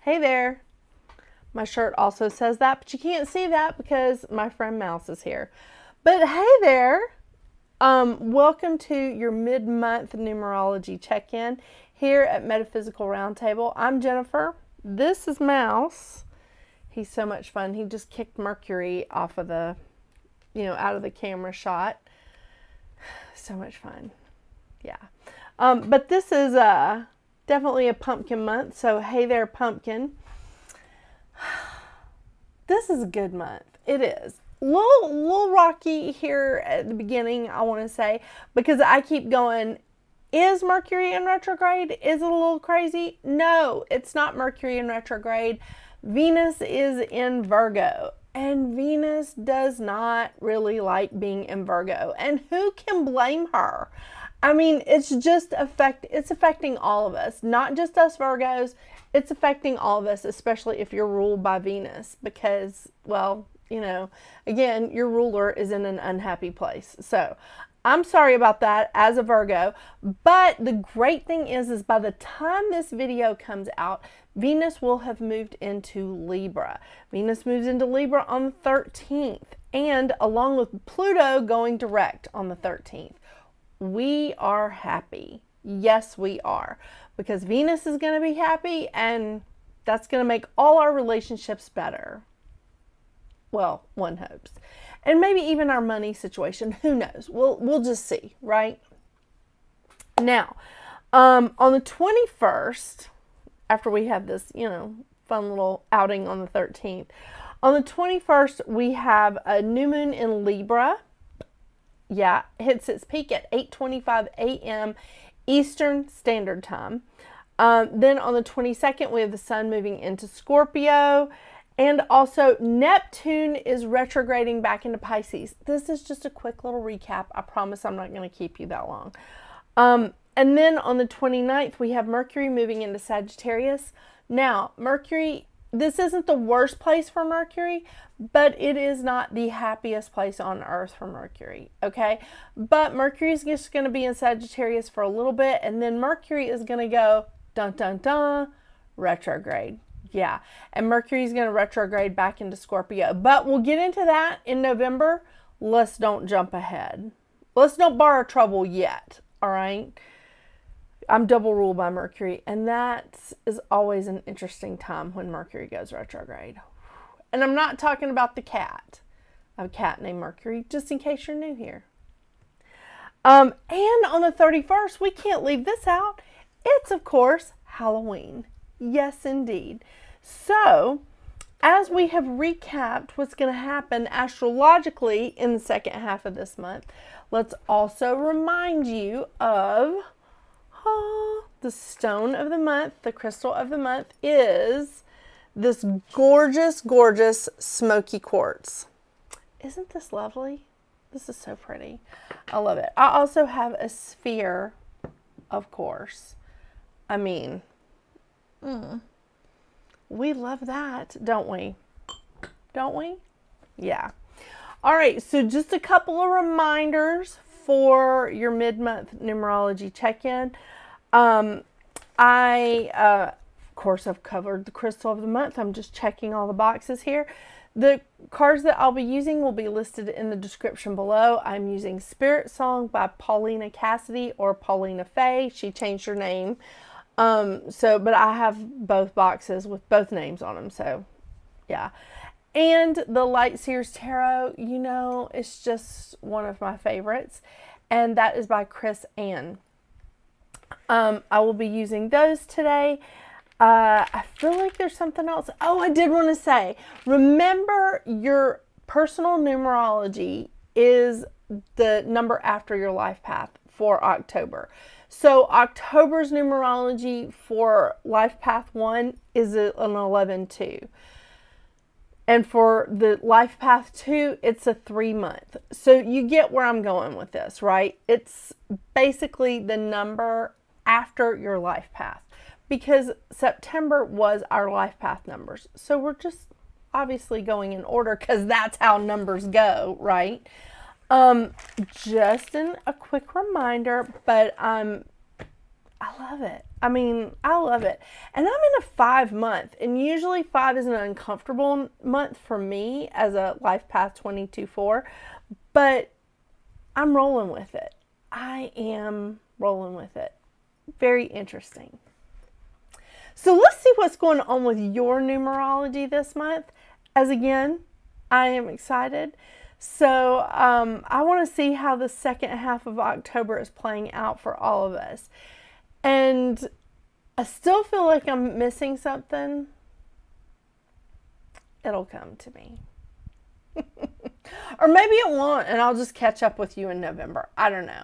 Hey there. My shirt also says that, but you can't see that because my friend Mouse is here. But hey there. Welcome to your mid-month numerology check-in here at Metaphysical Roundtable. I'm Jennifer. This is Mouse. He's so much fun. He just kicked Mercury off of the, out of the camera shot. So much fun. Yeah. But this is definitely a pumpkin month. So hey there, pumpkin. This is a good month. It is. Little rocky here at the beginning, I want to say, because I keep going, is Mercury in retrograde? Is it a little crazy? No, it's not Mercury in retrograde. Venus is in Virgo, and Venus does not really like being in Virgo. And who can blame her? I mean, it's affecting all of us, not just us Virgos. It's affecting all of us, especially if you're ruled by Venus, because, well, again, your ruler is in an unhappy place. So I'm sorry about that as a Virgo. But the great thing is by the time this video comes out, Venus will have moved into Libra. Venus moves into Libra on the 13th, and along with Pluto going direct on the 13th. We are happy. Yes, we are. Because Venus is going to be happy, and that's going to make all our relationships better. Well, one hopes. And maybe even our money situation. Who knows? We'll just see, right? Now, on the 21st, after we have this, fun little outing on the 13th, on the 21st, we have a new moon in Libra. Yeah, hits its peak at 8:25 a.m. Eastern Standard Time. Then on the 22nd, we have the sun moving into Scorpio. And also Neptune is retrograding back into Pisces. This is just a quick little recap. I promise I'm not going to keep you that long. And then on the 29th, we have Mercury moving into Sagittarius. Now, Mercury, this isn't the worst place for Mercury, but it is not the happiest place on earth for Mercury, okay? But Mercury is just going to be in Sagittarius for a little bit, and then Mercury is going to go, dun, dun, dun, retrograde. Yeah, and Mercury is going to retrograde back into Scorpio. But we'll get into that in November. Let's don't jump ahead. Let's don't borrow trouble yet, all right? I'm double ruled by Mercury, and that is always an interesting time when Mercury goes retrograde. And I'm not talking about the cat. I have a cat named Mercury, just in case you're new here. And on the 31st, we can't leave this out. It's, of course, Halloween. Yes, indeed. So, as we have recapped what's going to happen astrologically in the second half of this month, let's also remind you of the stone of the month. The crystal of the month is this gorgeous, gorgeous Smokey Quartz. Isn't this lovely? This is so pretty. I love it. I also have a sphere, of course. I mean, we love that, don't we? Don't we? Yeah. All right, so just a couple of reminders for your mid-month numerology check-in. Of course, I've covered the crystal of the month. I'm just checking all the boxes here. The cards that I'll be using will be listed in the description below. I'm using SpiritSong by Paulina Cassidy, or Paulina Faye. She changed her name. But I have both boxes with both names on them. So, yeah. And the Light Seers Tarot, it's just one of my favorites. And that is by Chris Ann. I will be using those today. I feel like there's something else. Oh, I did want to say, remember your personal numerology is the number after your life path for October. So October's numerology for life path 1 is an 11-2. And for the life path 2, it's a 3-month. So you get where I'm going with this, right? It's basically the number after your life path, because September was our life path numbers. So we're just obviously going in order because that's how numbers go, right? Just a quick reminder, but I love it. I mean, I love it. And I'm in a 5 month, and usually 5 is an uncomfortable month for me as a life path 22-4, but I'm rolling with it. I am rolling with it. Very interesting. So let's see what's going on with your numerology this month. As again, I am excited. So I want to see how the second half of October is playing out for all of us. And I still feel like I'm missing something. It'll come to me. Or maybe it won't, and I'll just catch up with you in November. I don't know.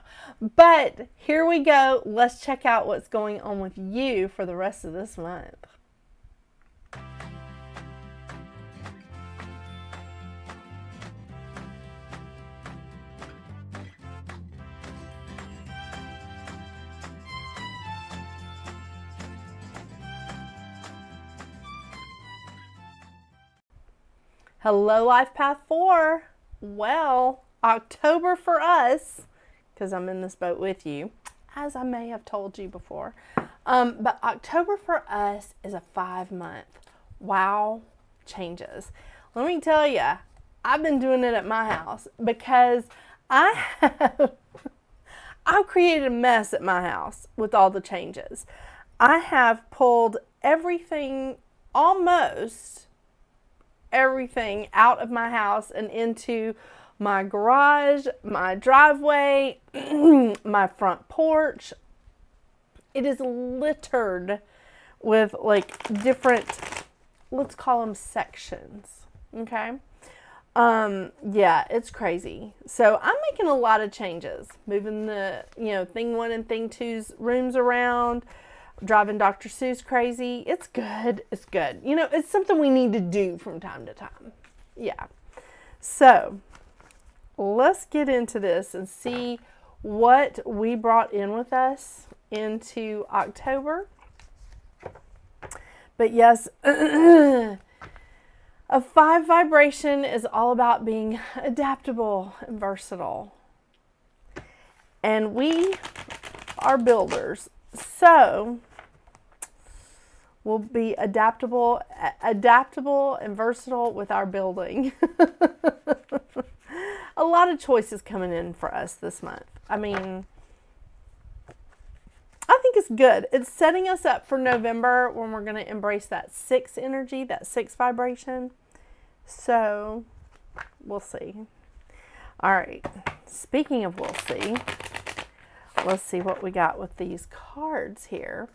But here we go. Let's check out what's going on with you for the rest of this month. Hello, Life Path 4. Well, October for us, because I'm in this boat with you, as I may have told you before. But October for us is a 5 month. Wow, changes. Let me tell you, I've been doing it at my house because I've created a mess at my house with all the changes. I have pulled everything, almost everything, out of my house and into my garage, my driveway, my front porch. It is littered with like different, let's call them sections. Okay. Yeah, it's crazy. So I'm making a lot of changes, moving the, thing 1 and thing 2's rooms around, driving Dr. Seuss crazy. It's good. It's good. It's something we need to do from time to time. Yeah. So let's get into this and see what we brought in with us into October. But yes, a 5 vibration is all about being adaptable and versatile. And we are builders. So we'll be adaptable and versatile with our building. A lot of choices coming in for us this month. I mean, I think it's good. It's setting us up for November when we're going to embrace that 6 energy, that 6 vibration. So we'll see. All right. Speaking of we'll see, let's see what we got with these cards here.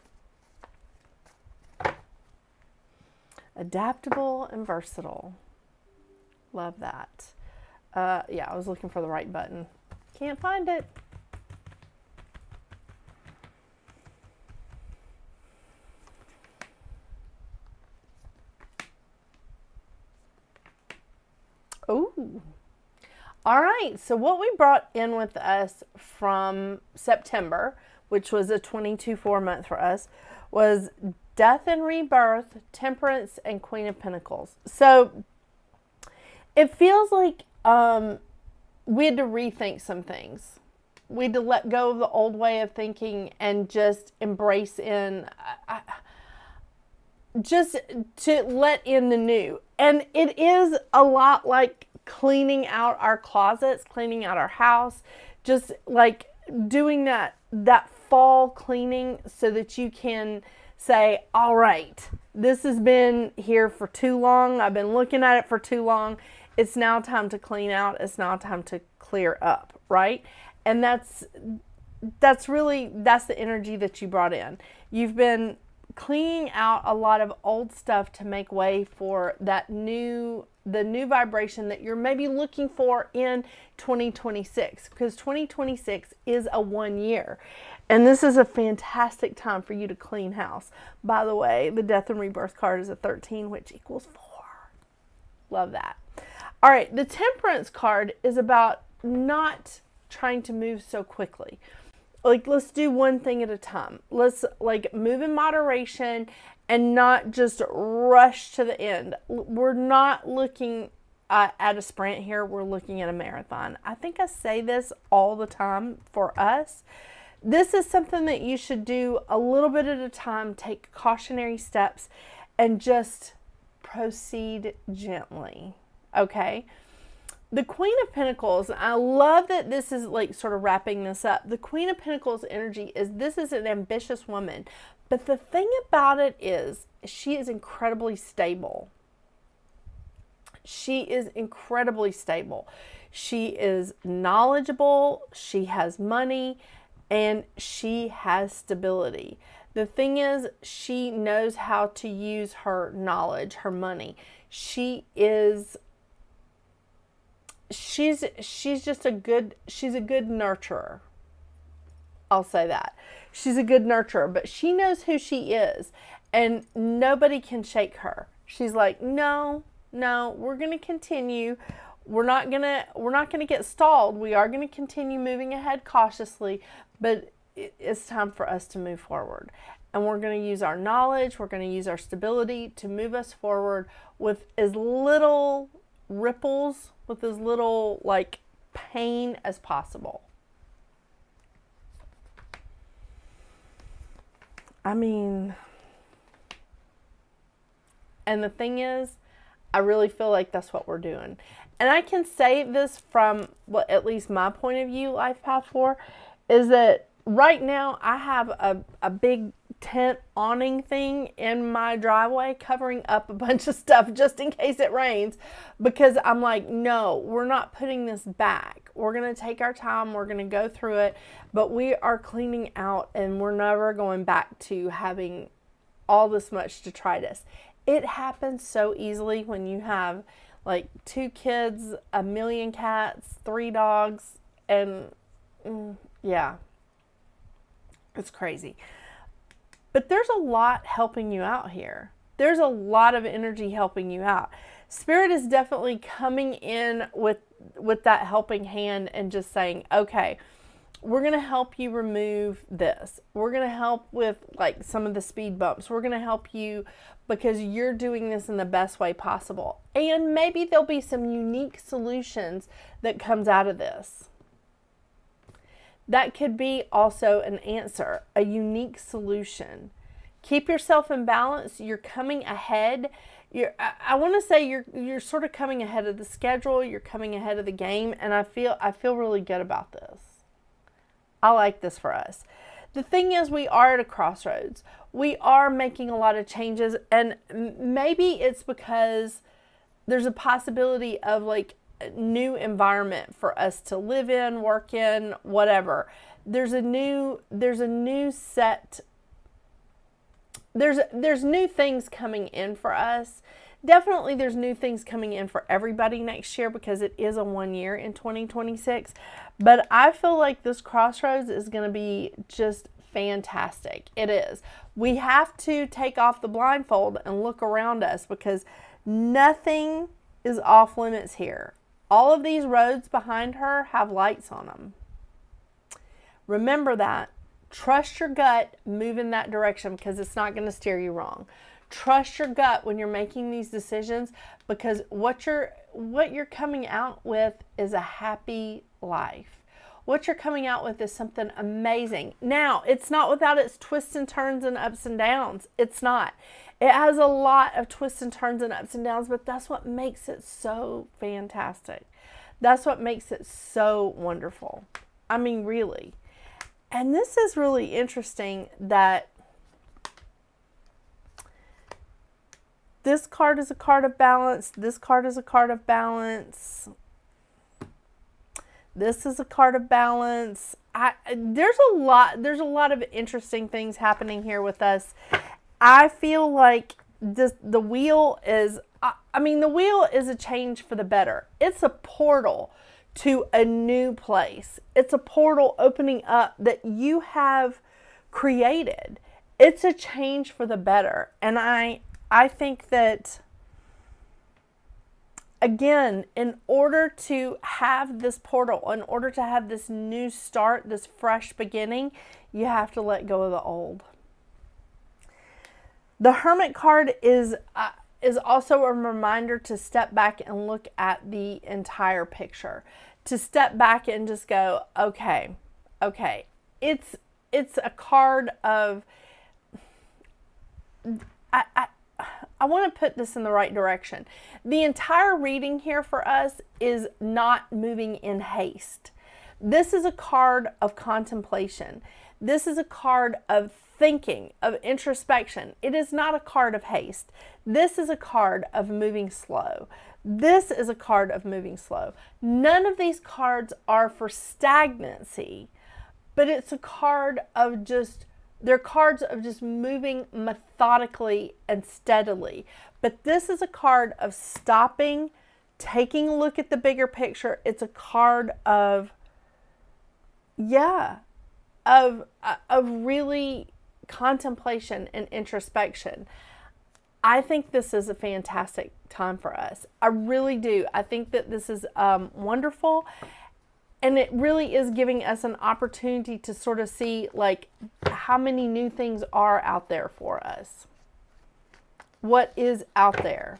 Adaptable and versatile. Love that. Yeah, I was looking for the right button. Can't find it. Ooh. All right, so what we brought in with us from September, which was a 22-4 month for us, was Death and Rebirth, Temperance, and Queen of Pentacles. So it feels like we had to rethink some things. We had to let go of the old way of thinking and just embrace just to let in the new. And it is a lot like cleaning out our closets, cleaning out our house, just like doing that fall cleaning so that you can say, all right, this has been here for too long. I've been looking at it for too long. It's now time to clean out. It's now time to clear up, right? And that's the energy that you brought in. You've been cleaning out a lot of old stuff to make way for the new vibration that you're maybe looking for in 2026, because 2026 is a 1 year. And this is a fantastic time for you to clean house. By the way, the Death and Rebirth card is a 13, which equals 4. Love that. All right, the Temperance card is about not trying to move so quickly. Like, let's do one thing at a time. Let's move in moderation and not just rush to the end. We're not looking at a sprint here. We're looking at a marathon. I think I say this all the time for us, This is something that you should do a little bit at a time, take cautionary steps, and just proceed gently, okay? The Queen of Pentacles, I love that this is like sort of wrapping this up. The Queen of Pentacles energy is, this is an ambitious woman. But the thing about it is, she is incredibly stable. She is incredibly stable. She is knowledgeable, she has money, and she has stability. The thing is, she knows how to use her knowledge, her money. She's just a good nurturer. I'll say that. She's a good nurturer, but she knows who she is, and nobody can shake her. She's like, no, we're going to continue. We're not going to get stalled. We are going to continue moving ahead cautiously, but it's time for us to move forward. And we're going to use our knowledge, we're going to use our stability to move us forward with as little ripples, with as little like pain as possible. I mean, and the thing is, I really feel like that's what we're doing. And I can say this from what at least my point of view, Life Path 4, is that right now I have a big tent awning thing in my driveway covering up a bunch of stuff just in case it rains, because I'm like, no, we're not putting this back. We're going to take our time. We're going to go through it, but we are cleaning out, and we're never going back to having all this much detritus. It happens so easily when you have like 2 kids, 1 million cats, 3 dogs, and yeah, it's crazy. But there's a lot helping you out here. There's a lot of energy helping you out. Spirit is definitely coming in with that helping hand and just saying, okay, we're going to help you remove this. We're going to help with like some of the speed bumps. We're going to help you because you're doing this in the best way possible. And maybe there'll be some unique solutions that comes out of this. That could be also an answer, a unique solution. Keep yourself in balance. You're coming ahead. I want to say you're sort of coming ahead of the schedule. You're coming ahead of the game, and I feel really good about this. I like this for us. The thing is, we are at a crossroads. We are making a lot of changes, and maybe it's because there's a possibility of like a new environment for us to live in, work in, whatever. There's new things coming in for us. Definitely there's new things coming in for everybody next year because it is a 1 year in 2026. But I feel like this crossroads is going to be just fantastic. It is. We have to take off the blindfold and look around us because nothing is off limits here. All of these roads behind her have lights on them. Remember that. Trust your gut, move in that direction because it's not going to steer you wrong. Trust your gut when you're making these decisions because what you're coming out with is a happy life. What you're coming out with is something amazing. Now, it's not without its twists and turns and ups and downs. It's not. It has a lot of twists and turns and ups and downs, but that's what makes it so fantastic. That's what makes it so wonderful. I mean, really. And this is really interesting that this card is a card of balance. This card is a card of balance. This is a card of balance. There's a lot of interesting things happening here with us. I feel like the wheel is, the wheel is a change for the better. It's a portal to a new place. It's a portal opening up that you have created. It's a change for the better. And I think that, again, in order to have this portal, in order to have this new start, this fresh beginning, you have to let go of the old. The Hermit card is also a reminder to step back and look at the entire picture. To step back and just go, okay, it's a card of, I want to put this in the right direction. The entire reading here for us is not moving in haste. This is a card of contemplation. This is a card of thinking, of introspection. It is not a card of haste. This is a card of moving slow. This is a card of moving slow. None of these cards are for stagnancy, but it's a card of just, they're cards of just moving methodically and steadily. But this is a card of stopping, taking a look at the bigger picture. It's a card of, yeah, of really contemplation and introspection. I think this is a fantastic time for us. I really do. I think that this is wonderful. And it really is giving us an opportunity to sort of see like how many new things are out there for us. What is out there?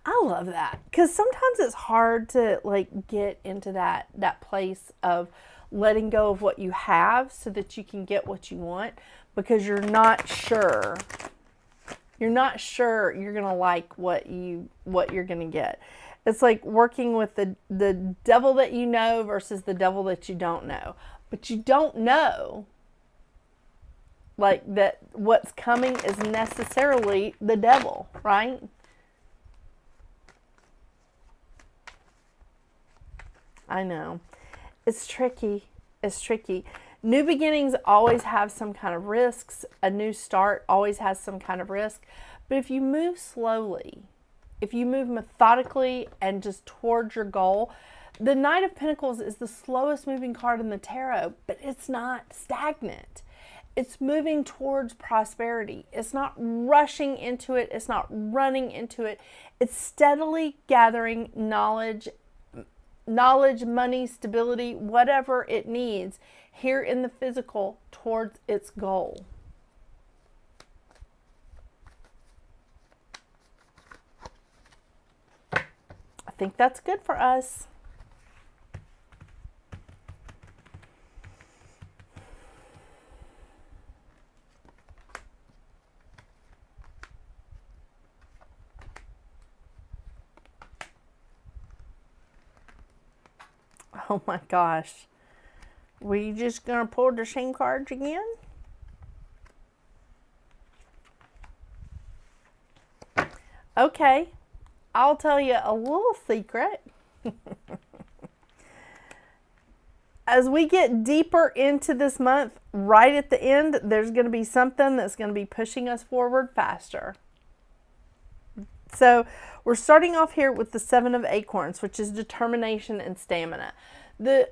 I love that, because sometimes it's hard to like get into that place of letting go of what you have so that you can get what you want, because you're not sure you're going to like what you're going to get. It's like working with the devil that you know versus the devil that you don't know. But you don't know like that what's coming is necessarily the devil, right? I know. It's tricky. It's tricky. New beginnings always have some kind of risks. A new start always has some kind of risk. But if you move slowly, if you move methodically and just towards your goal, the Knight of Pentacles is the slowest moving card in the tarot, but it's not stagnant. It's moving towards prosperity. It's not rushing into it. It's not running into it. It's steadily gathering knowledge, money, stability, whatever it needs here in the physical towards its goal. I think that's good for us. Oh my gosh. Were you just going to pull the same cards again? Okay. I'll tell you a little secret. As we get deeper into this month, right at the end, there's going to be something that's going to be pushing us forward faster. So we're starting off here with the Seven of Acorns, which is determination and stamina. The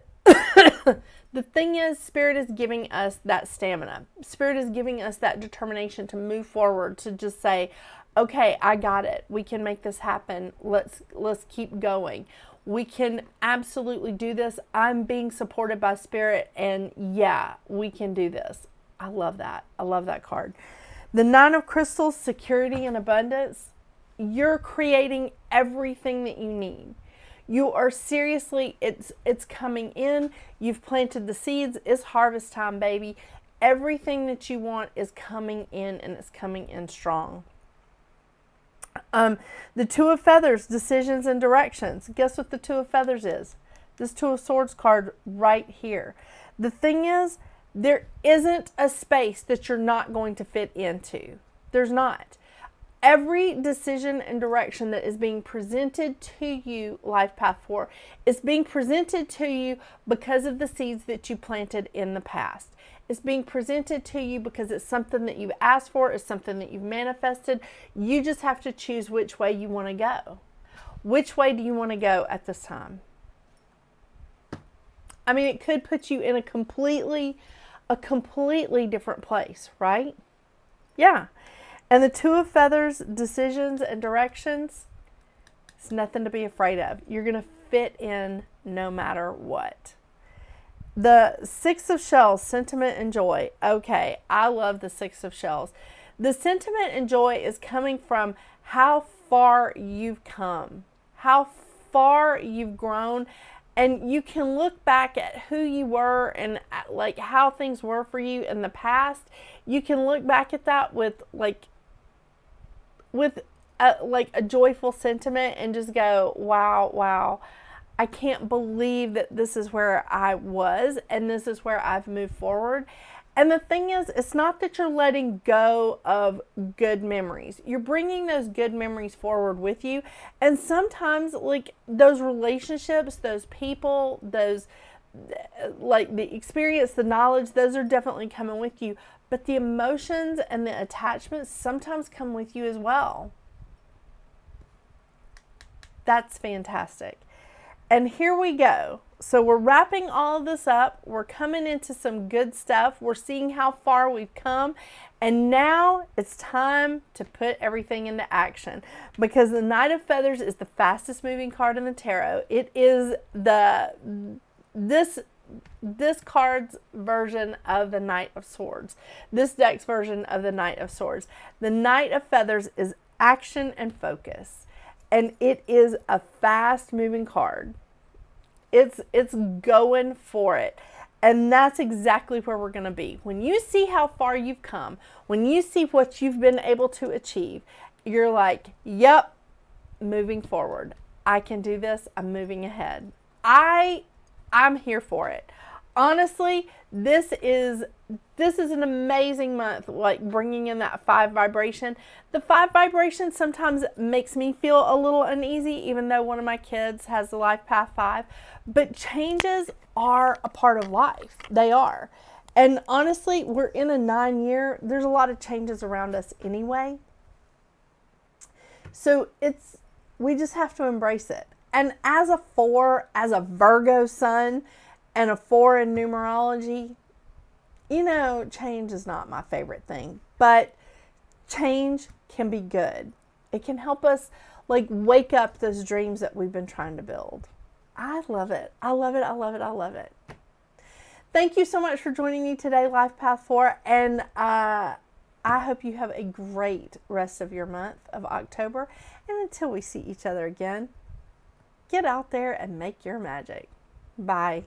thing is, Spirit is giving us that stamina. Spirit is giving us that determination to move forward, to just say, okay, I got it. We can make this happen. Let's keep going. We can absolutely do this. I'm being supported by Spirit, and yeah, we can do this. I love that. I love that card. The Nine of Crystals, security and abundance. You're creating everything that you need. You are seriously, it's coming in. You've planted the seeds. It's harvest time, baby. Everything that you want is coming in, and it's coming in strong. The Two of Feathers, decisions and directions. Guess what the Two of Feathers is? This Two of Swords card right here. The thing is, there isn't a space that you're not going to fit into. There's not. Every decision and direction that is being presented to you, Life Path 4, is being presented to you because of the seeds that you planted in the past. It's being presented to you because it's something that you've asked for, it's something that you've manifested. You just have to choose which way you want to go. Which way do you want to go at this time? I mean, it could put you in a completely different place, right? Yeah. And the Two of Feathers, decisions and directions, it's nothing to be afraid of. You're going to fit in no matter what. The Six of Shells, sentiment and joy. Okay, I love the Six of Shells. The sentiment and joy is coming from how far you've come, how far you've grown, and you can look back at who you were and like how things were for you in the past. You can look back at that with a joyful sentiment and just go, wow, wow. I can't believe that this is where I was and this is where I've moved forward. And the thing is, it's not that you're letting go of good memories. You're bringing those good memories forward with you. And sometimes, like, those relationships, those people, those, like, the experience, the knowledge, those are definitely coming with you. But the emotions and the attachments sometimes come with you as well. That's fantastic. And here we go. So we're wrapping all of this up. We're coming into some good stuff. We're seeing how far we've come. And now it's time to put everything into action, because the Knight of Feathers is the fastest moving card in the tarot. It is this card's version of the Knight of Swords. This deck's version of the Knight of Swords. The Knight of Feathers is action and focus. And it is a fast moving card. It's going for it. And that's exactly where we're going to be. When you see how far you've come, when you see what you've been able to achieve, you're like, yep, moving forward. I can do this. I'm moving ahead. I'm here for it. Honestly, this is an amazing month, like bringing in that 5 vibration. The 5 vibration sometimes makes me feel a little uneasy, even though one of my kids has the life path 5. But changes are a part of life. They are. And honestly, we're in a 9-year. There's a lot of changes around us anyway. So we just have to embrace it. And as a 4, as a Virgo sun, and a 4 in numerology, you know, change is not my favorite thing, but change can be good. It can help us like wake up those dreams that we've been trying to build. I love it. I love it. I love it. I love it. Thank you so much for joining me today, Life Path 4. And I hope you have a great rest of your month of October. And until we see each other again, get out there and make your magic. Bye.